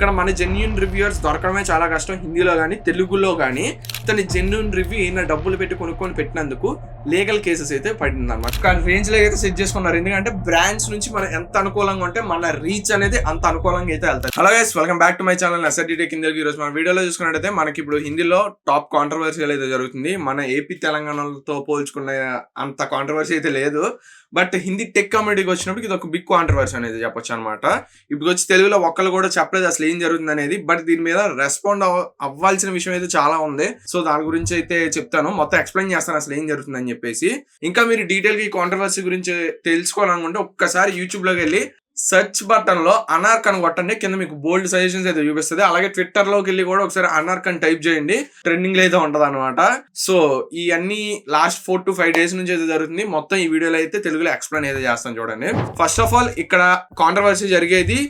ఇక్కడ మన genuine reviewers దొరకడమే చాలా కష్టం. హిందీలో కానీ తెలుగులో కానీ ఇతని జెన్యూన్ రివ్యూ ఈయన డబ్బులు పెట్టి కొనుక్కొని పెట్టినందుకు లీగల్ కేసెస్ అయితే పడింది అనమాట. కానీ రేంజ్ లో అయితే సెట్ చేసుకున్నారు. ఎందుకంటే బ్రాండ్స్ నుంచి మనం ఎంత అనుకూలంగా ఉంటే మన రీచ్ అనేది అంత అనుకూలంగా అయితే వెళ్తాయి. Hello guys, welcome back to my channel SRDT కింద. ఈ రోజు మన వీడియోలో చూసుకున్నట్టయితే మనకి ఇప్పుడు హిందీలో టాప్ కాంట్రవర్సీ అయితే జరుగుతుంది. మన ఏపీ తెలంగాణతో పోల్చుకునే అంత కాంట్రవర్సీ అయితే లేదు. బట్ హిందీ టెక్ కమ్యూనిటీకి వచ్చినప్పుడు ఇది ఒక బిగ్ కాంట్రవర్సీ అనేది చెప్పొచ్చు అనమాట. ఇప్పుడు వచ్చి తెలుగులో ఒక్కళ్ళు కూడా చెప్పలేదు అసలు ఏం జరుగుతుంది అనేది. బట్ దీని మీద రెస్పాండ్ అవ్వాల్సిన విషయం అయితే చాలా ఉంది. సో దాని గురించి అయితే చెప్తాను, మొత్తం ఎక్స్ప్లెయిన్ చేస్తాను అసలు ఏం జరుగుతుంది అని చెప్పేసి. ఇంకా మీరు డీటెయిల్ గా ఈ కాంట్రవర్సీ గురించి తెలుసుకోవాలనుకుంటే ఒక్కసారి యూట్యూబ్ లోకి వెళ్ళి సెర్చ్ బటన్ లో అనార్క్ అని కొట్టండి. కింద మీకు బోల్డ్ సజెషన్స్ అయితే చూపిస్తుంది. అలాగే ట్విట్టర్ లోకి వెళ్ళి కూడా ఒకసారి అనార్క్ అని టైప్ చేయండి, ట్రెండింగ్ లో అయితే ఉంటది అనమాట. సో ఈ అన్ని లాస్ట్ 4 to 5 days నుంచి అయితే జరుగుతుంది. మొత్తం ఈ వీడియోలో అయితే తెలుగులో ఎక్స్ప్లెయిన్ అయితే చేస్తాను చూడండి. ఫస్ట్ ఆఫ్ ఆల్ ఇక్కడ కాంట్రవర్సీ జరిగేది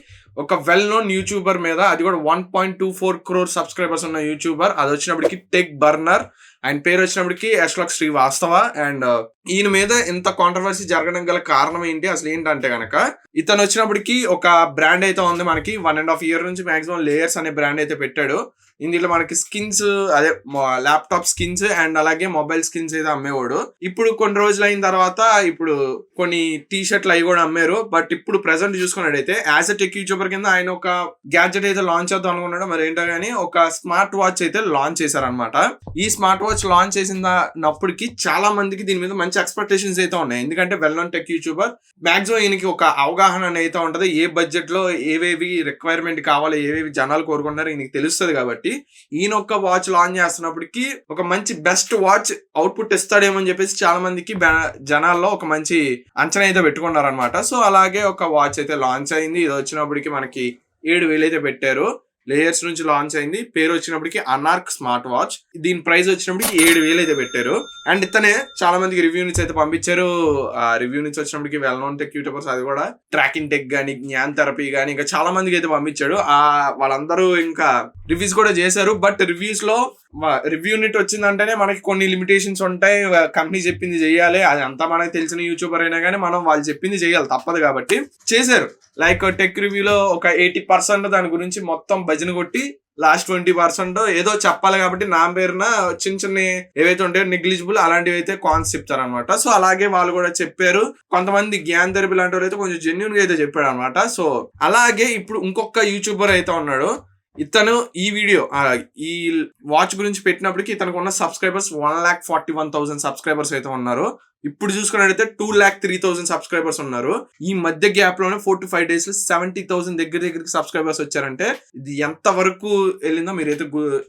ఒక వెల్ నోన్ యూట్యూబర్ మీద, అది కూడా 1.24 crore సబ్స్క్రైబర్స్ ఉన్న యూట్యూబర్. అది వచ్చినప్పటికి టెక్ బర్నర్, ఆయన పేరు వచ్చినప్పటికి యశ్లక్ శ్రీవాస్తవ. అండ్ ఈయన మీద ఇంత కాంట్రవర్సీ జరగడం గల కారణం ఏంటి అసలు ఏంటంటే గనక, ఇతను వచ్చినప్పటికి ఒక బ్రాండ్ అయితే ఉంది మనకి 1.5 year నుంచి మాక్సిమం లేయర్స్ అనే బ్రాండ్ అయితే పెట్టాడు. ఇందులో మనకి స్కిన్స్, అదే ల్యాప్టాప్ స్కిన్స్ అండ్ అలాగే మొబైల్ స్కిన్స్ అయితే అమ్మేవాడు. ఇప్పుడు కొన్ని రోజులు అయిన తర్వాత ఇప్పుడు కొన్ని టీ షర్ట్లు అవి కూడా అమ్మారు. బట్ ఇప్పుడు ప్రెసెంట్ చూసుకున్నట్టయితే యాజ్ ఎ టెక్ యూట్యూబర్ కింద ఆయన ఒక గ్యాడ్జెట్ అయితే లాంచ్ చేద్దాం అనుకున్నాడు. మరి ఏంటో కానీ ఒక స్మార్ట్ వాచ్ అయితే లాంచ్ చేశారనమాట. ఈ స్మార్ట్ వాచ్ లాంచ్ చేసినప్పటికి చాలా మందికి దీని మీద మంచి ఎక్స్పెక్టేషన్స్ అయితే ఉన్నాయి. ఎందుకంటే well known tech YouTuber, maximum ఈయనకి ఒక అవగాహన అయితే ఉంటది. ఏ బడ్జెట్ లో ఏవేవి రిక్వైర్మెంట్ కావాలి, ఏవేవి జనాలు కోరుకుంటారో ఈయనకి తెలుస్తుంది. కాబట్టి ఈయన ఒక వాచ్ లాంచ్ చేస్తున్నప్పటికీ ఒక మంచి బెస్ట్ వాచ్ అవుట్పుట్ ఇస్తాడేమో అని చెప్పేసి చాలా మందికి జనాల్లో ఒక మంచి అంచనా అయితే పెట్టుకున్నారనమాట. సో అలాగే ఒక వాచ్ అయితే లాంచ్ అయింది. ఇది వచ్చినప్పటికి మనకి 7,000 అయితే పెట్టారు. లేయర్స్ నుంచి లాంచ్ అయింది. పేరు వచ్చినప్పటికి అనార్క్ స్మార్ట్ వాచ్. దీని ప్రైస్ వచ్చినప్పటికి 7,000 అయితే పెట్టారు. అండ్ ఇతనే చాలా మందికి రివ్యూ నుంచి అయితే పంపించారు. రివ్యూ నుంచి వచ్చినప్పటికి వెల్ నోన్ టెక్ యూట్యూబర్స్, అది కూడా ట్రాకింగ్ టెక్ గానీ, జ్ఞాన్ థెరపీ గానీ, ఇంకా చాలా మందికి అయితే పంపించాడు. వాళ్ళందరూ ఇంకా రివ్యూస్ కూడా చేశారు. బట్ రివ్యూస్ లో రివ్యూ యూనిట్ వచ్చిందంటేనే మనకి కొన్ని లిమిటేషన్స్ ఉంటాయి. కంపెనీ చెప్పింది చెయ్యాలి, అది అంతా మనకి తెలిసిన యూట్యూబర్ అయినా కానీ మనం వాళ్ళు చెప్పింది చెయ్యాలి, తప్పదు. కాబట్టి చేశారు. లైక్ టెక్ రివ్యూలో ఒక 80% దాని గురించి మొత్తం భజన కొట్టి లాస్ట్ 20% ఏదో చెప్పాలి కాబట్టి నా పేరున చిన్న చిన్న ఏవైతే ఉంటాయో నెగ్లిజిబుల్ అలాంటివి అయితే కాన్స్ చెప్తారనమాట. సో అలాగే వాళ్ళు కూడా చెప్పారు. కొంతమంది జ్ఞాన్ థెరపీ లాంటి వాళ్ళు అయితే కొంచెం జెన్యూన్ గా అయితే చెప్పాడు అనమాట. సో అలాగే ఇప్పుడు ఇంకొక యూట్యూబర్ అయితే ఉన్నాడు. ఇతను ఈ వీడియో ఈ వాచ్ గురించి పెట్టినప్పటికీ ఇతనికి ఉన్న సబ్స్క్రైబర్స్ 1,41,000 సబ్స్క్రైబర్స్ అయితే ఉన్నారు. ఇప్పుడు చూసుకున్నట్టయితే 2,03,000 సబ్స్క్రైబర్స్ ఉన్నారు. ఈ మధ్య గ్యాప్ లోనే 4 to 5 days లో 70,000 దగ్గరికి సబ్స్క్రైబర్స్ వచ్చారంటే ఇది ఎంత వరకు వెళ్ళిందో మీరైతే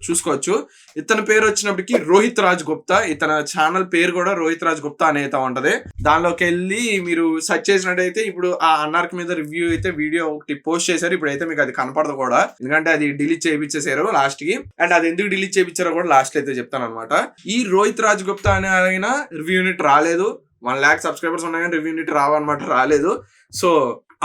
చూసుకోవచ్చు. ఇతని పేరు వచ్చినప్పటికీ రోహిత్ రాజ్ గుప్తా. ఇతని ఛానల్ పేరు కూడా రోహిత్ రాజ్ గుప్తా అనే అయితే ఉంటది. దానిలోకి వెళ్ళి మీరు సెర్చ్ చేసినట్టయితే ఇప్పుడు ఆ అనార్క్ మీద రివ్యూ అయితే వీడియో ఒకటి పోస్ట్ చేశారు. ఇప్పుడైతే మీకు అది కనపడదు కూడా, ఎందుకంటే అది డిలీట్ చేయించేసారు లాస్ట్ కి. అండ్ అది ఎందుకు డిలీట్ చేయించారో కూడా లాస్ట్ అయితే చెప్తాను అనమాట. ఈ రోహిత్ రాజ్ గుప్తా అనే ఆయన రివ్యూ యూనిట్ రాలేదు. 1 lakh సబ్స్క్రైబర్స్ ఉన్నాయి కానీ రివ్యూ యూనిట్ రావన్నమాట, రాలేదు. సో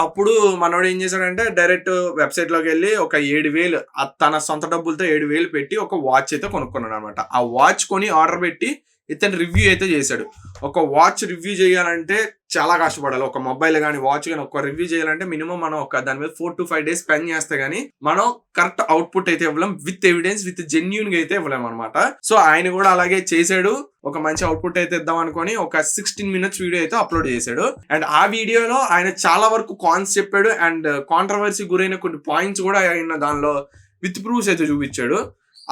అప్పుడు మనోడు ఏం చేశాడంటే డైరెక్ట్ వెబ్సైట్ లోకి వెళ్ళి ఒక 7,000 తన సొంత డబ్బులతో 7,000 పెట్టి ఒక వాచ్ అయితే కొనుక్కున్నాడు అనమాట. ఆ వాచ్ కొని ఆర్డర్ పెట్టి ఇతను రివ్యూ అయితే చేశాడు. ఒక వాచ్ రివ్యూ చేయాలంటే చాలా కష్టపడాలి. ఒక మొబైల్ కానీ వాచ్ కానీ ఒక రివ్యూ చేయాలంటే మినిమం మనం ఒక దాని మీద 4 to 5 days స్పెండ్ చేస్తే గానీ మనం కరెక్ట్ అవుట్పుట్ అయితే ఇవ్వలేం, విత్ ఎవిడెన్స్, విత్ జెన్యూన్ గా అయితే ఇవ్వలేం అనమాట. సో ఆయన కూడా అలాగే చేశాడు. ఒక మంచి అవుట్పుట్ అయితే ఇద్దాం అనుకొని ఒక 16 minutes వీడియో అయితే అప్లోడ్ చేశాడు. అండ్ ఆ వీడియోలో ఆయన చాలా వరకు కాన్స్ చెప్పాడు. అండ్ కాంట్రవర్సీ గురైన కొన్ని పాయింట్స్ కూడా ఆయన దానిలో విత్ ప్రూఫ్స్ అయితే చూపించాడు.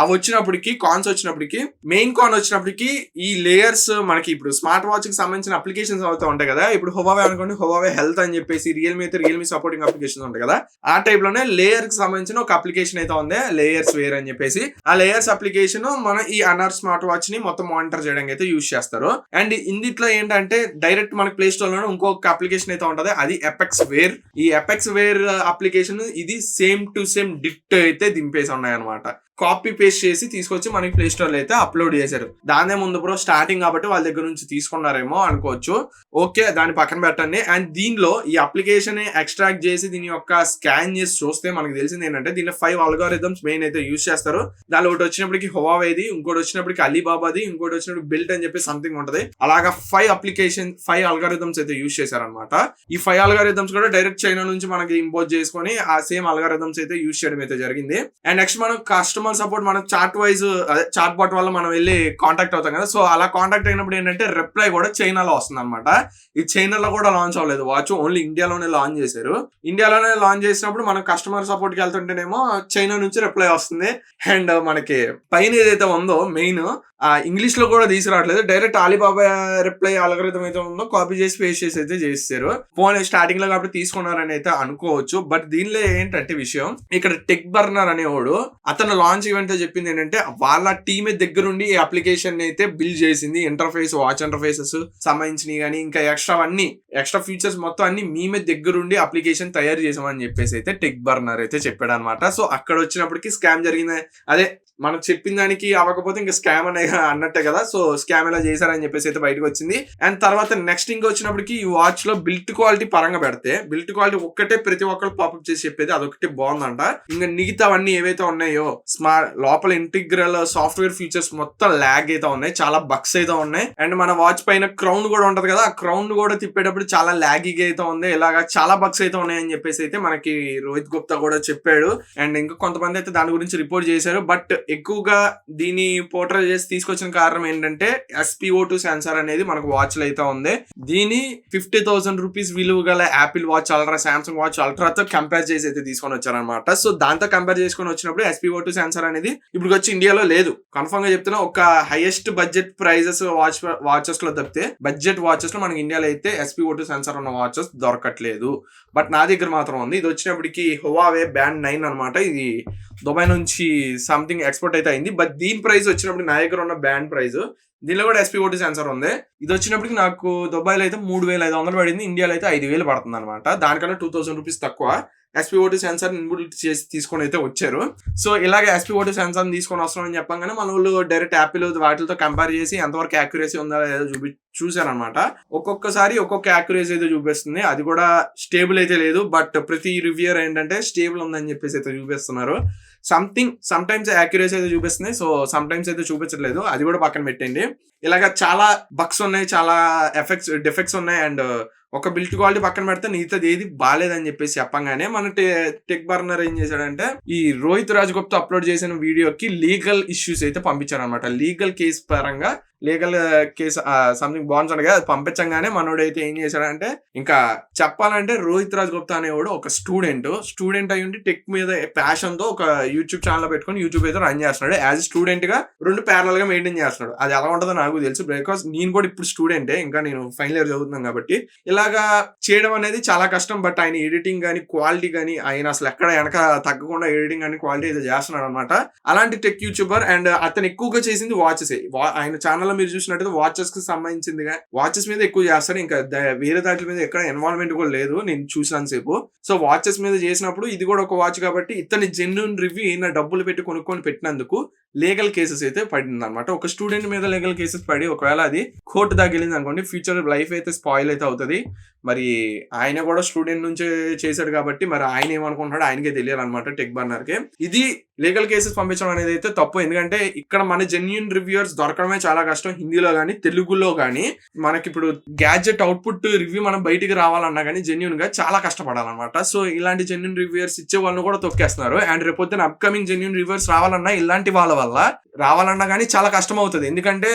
అవి వచ్చినప్పటికి కాన్స్ వచ్చినప్పటికి మెయిన్ కాన్ వచ్చినప్పటికి ఈ లేయర్స్ మనకి ఇప్పుడు స్మార్ట్ వాచ్ కి సంబంధించిన అప్లికేషన్స్ అవుతూ ఉంటాయి కదా. ఇప్పుడు హువావే అనుకోండి, హువావే హెల్త్ అని చెప్పేసి, రియల్మీ అయితే రియల్మీ సపోర్టింగ్ అప్లికేషన్స్ ఉంటాయి కదా. ఆ టైప్ లోనే లేయర్ కి సంబంధించిన ఒక అప్లికేషన్ అయితే ఉంది, లేయర్స్ వేర్ అని చెప్పేసి. ఆ లేయర్స్ అప్లికేషన్ మన ఈ అనార్ స్మార్ట్ వాచ్ ని మొత్తం మానిటర్ చేయడానికి అయితే యూజ్ చేస్తారు. అండ్ ఇందులో ఏంటంటే డైరెక్ట్ మనకి ప్లే స్టోర్ లో ఇంకొక అప్లికేషన్ అయితే ఉంటది, అది ఎపెక్స్ వేర్. ఈ ఎపెక్స్ వేర్ అప్లికేషన్ ఇది సేమ్ టు సేమ్ డిట్ అయితే దింపేసి ఉన్నాయి అనమాట. కాపీ పేస్ట్ చేసి తీసుకొచ్చి మనకి ప్లే స్టోర్ లో అయితే అప్లోడ్ చేశారు. దానే ముందు బ్రో స్టార్టింగ్ కాబట్టి వాళ్ళ దగ్గర నుంచి తీసుకున్నారేమో అనుకోవచ్చు. ఓకే, దాన్ని పక్కన పెట్టండి. అండ్ దీనిలో ఈ అప్లికేషన్ ఎక్స్ట్రాక్ట్ చేసి దీని యొక్క స్కాన్ చేసి చూస్తే మనకి తెలిసింది ఏంటంటే దీనిలో 5 అల్గారిథమ్స్ మెయిన్ అయితే యూజ్ చేస్తారు. దానిలో ఒకటి వచ్చినప్పటికి హువావేది, ఇంకోటి వచ్చినప్పటికి అలీబాబాది, ఇంకోటి వచ్చినప్పుడు బిల్ట్ అని చెప్పి సంథింగ్ ఉంటది. అలాగా 5 అల్గారిథమ్స్ అయితే యూజ్ చేశారనమాట. ఈ 5 అల్గారిథమ్స్ కూడా డైరెక్ట్ చైనా నుంచి మనకి ఇంపోర్ట్ చేసుకొని ఆ సేమ్ అల్గారిథమ్స్ అయితే యూజ్ చేయడం అయితే జరిగింది. అండ్ నెక్స్ట్ మనం కస్టమర్ సపోర్ట్ మనం చాట్ వైజ్ అదే చాట్ బాట్ వల్ల మనం వెళ్ళి కాంటాక్ట్ అవుతాం కదా. సో అలా కాంటాక్ట్ అయినప్పుడు ఏంటంటే రిప్లై కూడా చైనాలో వస్తుంది అనమాట. ఇది చైనాలో కూడా లాంచ్ అవ్వలేదు వాచ్, ఓన్లీ ఇండియాలోనే లాంచ్ చేశారు. ఇండియాలోనే లాంచ్ చేసినప్పుడు మనం కస్టమర్ సపోర్ట్ కి వెళ్తుంటేనేమో చైనా నుంచి రిప్లై వస్తుంది. అండ్ మనకి పైన ఏదైతే ఉందో మెయిన్ ఇంగ్లీష్ లో కూడా తీసుకురావట్లేదు, డైరెక్ట్ అలీబాబా రిప్లై అల్గారిథం అయితే ఉందో కాపీ చేసి పేస్ట్ చేసి అయితే చేస్తారు. ఫోన్ స్టార్టింగ్ లో కాబట్టి తీసుకున్నారని అయితే అనుకోవచ్చు. బట్ దీనిలో ఏంటంటే విషయం, ఇక్కడ టెక్ బర్నర్ అనేవాడు అతను లాంచ్ ఈవెంట్ తో చెప్పింది ఏంటంటే వాళ్ళ టీమ్ దగ్గరుండి ఈ అప్లికేషన్ అయితే బిల్డ్ చేసింది. ఇంటర్ఫేస్, వాచ్ ఇంటర్ఫేసెస్ సంబంధించినవి కానీ ఇంకా ఎక్స్ట్రా ఫీచర్స్ మొత్తం అన్ని మేమే దగ్గరుండి అప్లికేషన్ తయారు చేసామని చెప్పేసి అయితే టెక్ బర్నర్ అయితే చెప్పాడు అనమాట. సో అక్కడ వచ్చినప్పటికి స్కామ్ జరిగింది. అదే మనం చెప్పిన దానికి అవ్వకపోతే ఇంకా స్కామ్ అన్నట్టే కదా. సో స్కామ్ ఎలా చేశారని చెప్పేసి అయితే బయటకు వచ్చింది. అండ్ తర్వాత నెక్స్ట్ ఇంకా వచ్చినప్పటికి ఈ వాచ్ లో బిల్ట్ క్వాలిటీ పరంగా పెడితే బిల్ట్ క్వాలిటీ ఒక్కటే ప్రతి ఒక్కరు పాపప్ చేసి చెప్పేది అదొకటి బాగుందంట. ఇంకా మిగతావన్నీ ఏవైతే ఉన్నాయో లోపల ఇంటిగ్రల్ సాఫ్ట్వేర్ ఫీచర్స్ మొత్తం ల్యాగ్ అయితే ఉన్నాయి, చాలా బగ్స్ అయితే ఉన్నాయి. అండ్ మన వాచ్ పైన క్రౌన్ కూడా ఉంటది కదా, ఆ క్రౌన్ కూడా తిప్పేటప్పుడు చాలా ల్యాగీగా అయితే ఉంది. ఇలాగా చాలా బగ్స్ అయితే ఉన్నాయని చెప్పేసి అయితే మనకి రోహిత్ గుప్తా కూడా చెప్పాడు. అండ్ ఇంకా కొంతమంది అయితే దాని గురించి రిపోర్ట్ చేశారు. బట్ ఎక్కువగా దీన్ని పోర్ట్రేట్ చేసి తీసుకొచ్చిన కారణం ఏంటంటే SpO2 సెన్సార్ అనేది మనకు వాచ్ లో అయితే ఉంది. దీని 50,000 రూపీస్ విలువ గల Apple watch ultra, Samsung watch అల్ట్రాతో కంపేర్ చేసి అయితే తీసుకొని వచ్చారనమాట. సో దాంతో కంపేర్ చేసుకొని వచ్చినప్పుడు SpO2 సెన్సార్ అనేది ఇప్పుడు వచ్చి ఇండియాలో లేదు. కన్ఫర్మ్ గా చెప్తున్నా, ఒక హైయెస్ట్ బడ్జెట్ ప్రైజెస్ వాచెస్ లో తప్పితే బడ్జెట్ వాచెస్ లో మనకి ఇండియాలో అయితే SpO2 సెన్సార్ ఉన్న వాచెస్ దొరకట్లేదు. బట్ నా దగ్గర మాత్రం ఉంది. ఇది వచ్చినప్పటికి హువావే బ్యాండ్ 9 అనమాట. ఇది దుబాయ్ నుంచి సంథింగ్ ఎక్స్పోర్ట్ అయితే అయింది. బట్ దీని ప్రైస్ వచ్చినప్పుడు నా దగ్గర ఉన్న బ్యాండ్ ప్రైస్, దీనిలో కూడా SpO2 సెన్సార్ ఉంది. ఇది వచ్చినప్పటికి నాకు దుబాయ్లో అయితే 3,500 పడింది, ఇండియాలో అయితే 5,000 పడుతుంది అనమాట. దానికన్నా 2,000 రూపీస్ తక్కువ SpO2 సెన్సార్ ఇన్బుల్ట్ చేసి తీసుకొని అయితే వచ్చారు. సో ఇలాగే SpO2 సెన్సార్ తీసుకొని వస్తున్నాం అని చెప్పగానే మన వాళ్ళు డైరెక్ట్ యాపిల్ వాటితో కంపేర్ చేసి ఎంతవరకు యాక్యురసీ ఉందా లేదో చూసారనమాట. ఒక్కొక్కసారి ఒక్కొక్క యాక్యురసీ అయితే చూపిస్తుంది, అది కూడా స్టేబుల్ అయితే లేదు. బట్ ప్రతి రివ్యూయర్ ఏంటంటే స్టేబుల్ ఉందని చెప్పేసి అయితే చూపిస్తున్నారు. సమ్ టైమ్స్ యాక్యురసీ అయితే చూపిస్తుంది, సో సమ్ టైమ్స్ అయితే చూపించట్లేదు, అది కూడా పక్కన పెట్టండి. ఇలాగ చాలా బగ్స్ ఉన్నాయి, చాలా డిఫెక్ట్స్ ఉన్నాయి. అండ్ ఒక బిల్ట్ క్వాలిటీ పక్కన పెడితే మిగతాది ఏది బాగాలేదని చెప్పేసి చెప్పంగానే మన టెక్ బర్నర్ ఏం చేశాడంటే ఈ రోహిత్ రాజ్ గుప్తా అప్లోడ్ చేసిన వీడియోకి లీగల్ ఇష్యూస్ అయితే పంపించారు అనమాట. లీగల్ కేసు పరంగా లీగల్ కేసు సంథింగ్ బాండ్స్ ఉండగా అది పంపించగానే మనోడైతే ఏం చేశాడంటే, ఇంకా చెప్పాలంటే రోహిత్ రాజ్ గుప్తా అనేవాడు ఒక స్టూడెంట్ అయి ఉండి టెక్ మీద ప్యాషన్ తో ఒక యూట్యూబ్ ఛానల్ పెట్టుకొని యూట్యూబ్ అయితే రన్ చేస్తున్నాడు. యాజ్ స్టూడెంట్ గా 2 ప్యారల్ గా మెయింటైన్ చేస్తున్నాడు. అది ఎలా ఉంటుందో నాకు తెలుసు, బికాస్ నేను కూడా ఇప్పుడు స్టూడెంటే, ఇంకా నేను ఫైనల్ ఇయర్ చదువుతున్నాను కాబట్టి. ఇలాగా చేయడం అనేది చాలా కష్టం. బట్ ఆయన ఎడిటింగ్ కానీ క్వాలిటీ కానీ ఆయన అసలు ఎక్కడ వెనక తగ్గకుండా ఎడిటింగ్ కానీ క్వాలిటీ అయితే చేస్తున్నాడు అనమాట. అలాంటి టెక్ యూట్యూబర్. అండ్ అతను ఎక్కువగా చేసింది వాచెస్. ఆయన ఛానల్ మీరు చూసినట్టయితే వాచెస్ కి సంబంధించిందిగా వాచెస్ మీద ఎక్కువ చేస్తాడు. ఇంకా వేరే దాటి మీద ఎక్కడ ఇన్వాల్వ్మెంట్ కూడా లేదు నేను చూసినంత సేపు. సో వాచెస్ మీద చేసినప్పుడు ఇది కూడా ఒక వాచ్ కాబట్టి ఇతని జెన్యూన్ రివ్యూ ఈయన డబ్బులు పెట్టి కొనుక్కొని పెట్టినందుకు లీగల్ కేసెస్ అయితే పడింది అనమాట. ఒక స్టూడెంట్ మీద లీగల్ కేసెస్ పడి ఒకవేళ అది కోర్టు దగ్గరింది అనుకోండి, ఫ్యూచర్ లైఫ్ అయితే స్పాయిల్ అయితే అవుతుంది. మరి ఆయన కూడా స్టూడెంట్ నుంచే చేశాడు కాబట్టి మరి ఆయన ఏమనుకుంటున్నాడు ఆయనకే తెలియాలన్నమాట టెక్ బర్నర్ కి. ఇది లీగల్ కేసెస్ పంపించడం అనేది అయితే తప్పు. ఎందుకంటే ఇక్కడ మన జెన్యూన్ రివ్యూయర్స్ దొరకడమే చాలా కష్టం. హిందీలో కానీ తెలుగులో కానీ మనకి ఇప్పుడు గ్యాడ్జెట్ అవుట్పుట్ రివ్యూ మనం బయటికి రావాలన్నా కానీ జెన్యూన్ గా చాలా కష్టపడాలన్నమాట. సో ఇలాంటి జెన్యూన్ రివ్యూయర్స్ ఇచ్చే వాళ్ళని కూడా తొక్కేస్తున్నారు. అండ్ రేపొద్దున అప్కమింగ్ జెన్యూన్ రివ్యూయర్స్ రావాలన్నా ఇలాంటి వాళ్ళ వల్ల రావాలన్నా కానీ చాలా కష్టం అవుతుంది. ఎందుకంటే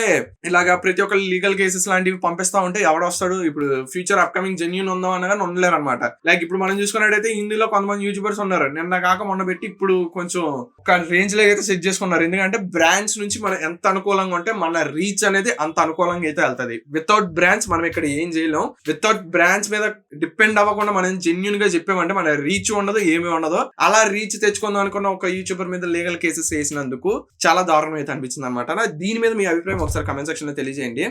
ఇలాగా ప్రతి ఒక్క లీగల్ కేసెస్ లాంటివి పంపిస్తా ఉంటే ఎవడొస్తాడు? ఇప్పుడు ఫ్యూచర్ అప్కమింగ్ జెన్యూన్ ఉందాం అన్నా కానీ ఉండలేరు అనమాట. లైక్ ఇప్పుడు మనం చూసుకున్నట్టయితే హిందీలో కొంతమంది యూట్యూబర్స్ ఉన్నారు, నిన్న కాక మొన్న పెట్టి ఇప్పుడు కొంచెం ఒక రేంజ్ లో అయితే సెట్ చేసుకున్నారు. ఎందుకంటే బ్రాండ్స్ నుంచి మనం ఎంత అనుకూలంగా ఉంటే మన రీచ్ అనేది అంత అనుకూలంగా అయితే వెళ్తుంది. వితౌట్ బ్రాండ్స్ మనం ఇక్కడ ఏం చేయలేం. వితౌట్ బ్రాండ్స్ మీద డిపెండ్ అవ్వకుండా మనం జెన్యూన్ గా చెప్పామంటే మన రీచ్ ఉండదు, ఏమీ ఉండదు. అలా రీచ్ తెచ్చుకుందాం అనుకున్న ఒక యూట్యూబర్ మీద లీగల్ కేసెస్ వేసినందుకు చాలా దారుణం అయితే అనిపించింది అనమాట. దీని మీద మీ అభిప్రాయం ఒకసారి కమెంట్ సెక్షన్ లో తెలియజేయండి.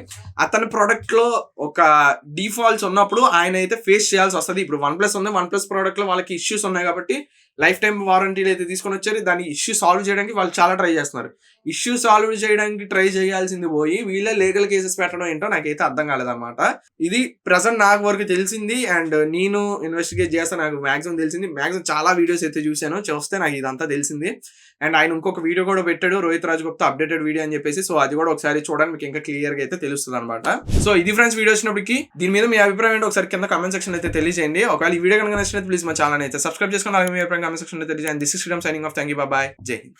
అతని ప్రొడక్ట్ లో ఒక డిఫాల్ట్స్ ఉన్నప్పుడు ఆయన అయితే ఫేస్ చేయాల్సి వస్తుంది. ఇప్పుడు OnePlus ఉంది, OnePlus ప్రొడక్ట్ లో వాళ్ళకి ఇష్యూస్ ఉన్నాయి కాబట్టి లైఫ్ టైం వారంటీలు అయితే తీసుకొని వచ్చారు. దాని ఇష్యూ సాల్వ్ చేయడానికి వాళ్ళు చాలా ట్రై చేస్తున్నారు. ఇష్యూ సాల్వ్ చేయడానికి ట్రై చేయాల్సింది పోయి వీళ్ళే లీగల్ కేసెస్ పెట్టడం ఏంటో నాకైతే అర్థం కాలేదన్నమాట. ఇది ప్రెసెంట్ నాకు వరకు తెలిసింది. అండ్ నేను ఇన్వెస్టిగేట్ చేస్తే నాకు మాక్సిమం తెలిసింది. మాక్సిమం చాలా వీడియోస్ అయితే చూశాను, చూస్తే నాకు ఇదంతా తెలిసింది. అండ్ ఆయన ఇంకొక వీడియో కూడా పెట్టాడు, రోహిత్ రాజ్ గుప్తా అప్డేటెడ్ వీడియో అని చెప్పేసి. సో అది కూడా ఒకసారి చూడండి, మీకు ఇంకా క్లియర్ గా అయితే తెలుస్తుంది అనమాట. సో ఇది ఫ్రెండ్స్ వీడియో వచ్చినప్పటికి దీని మీద మీ అభిప్రాయం ఏంటో ఒకసారి కింద కామెంట్ సెక్షన్ అయితే తెలియజేయండి. ఒకవేళ ఈ వీడియో కనుక నచ్చినట్లయితే ప్లీజ్ మా ఛానల్ అయితే సబ్స్క్రైబ్ చేసుకుని అలాగే మీ అభిప్రాయం కామెంట్ సెక్షన్ అయితే తెలియజేయండి. This is Sriram signing off. Thank you, bye, జై హింద్.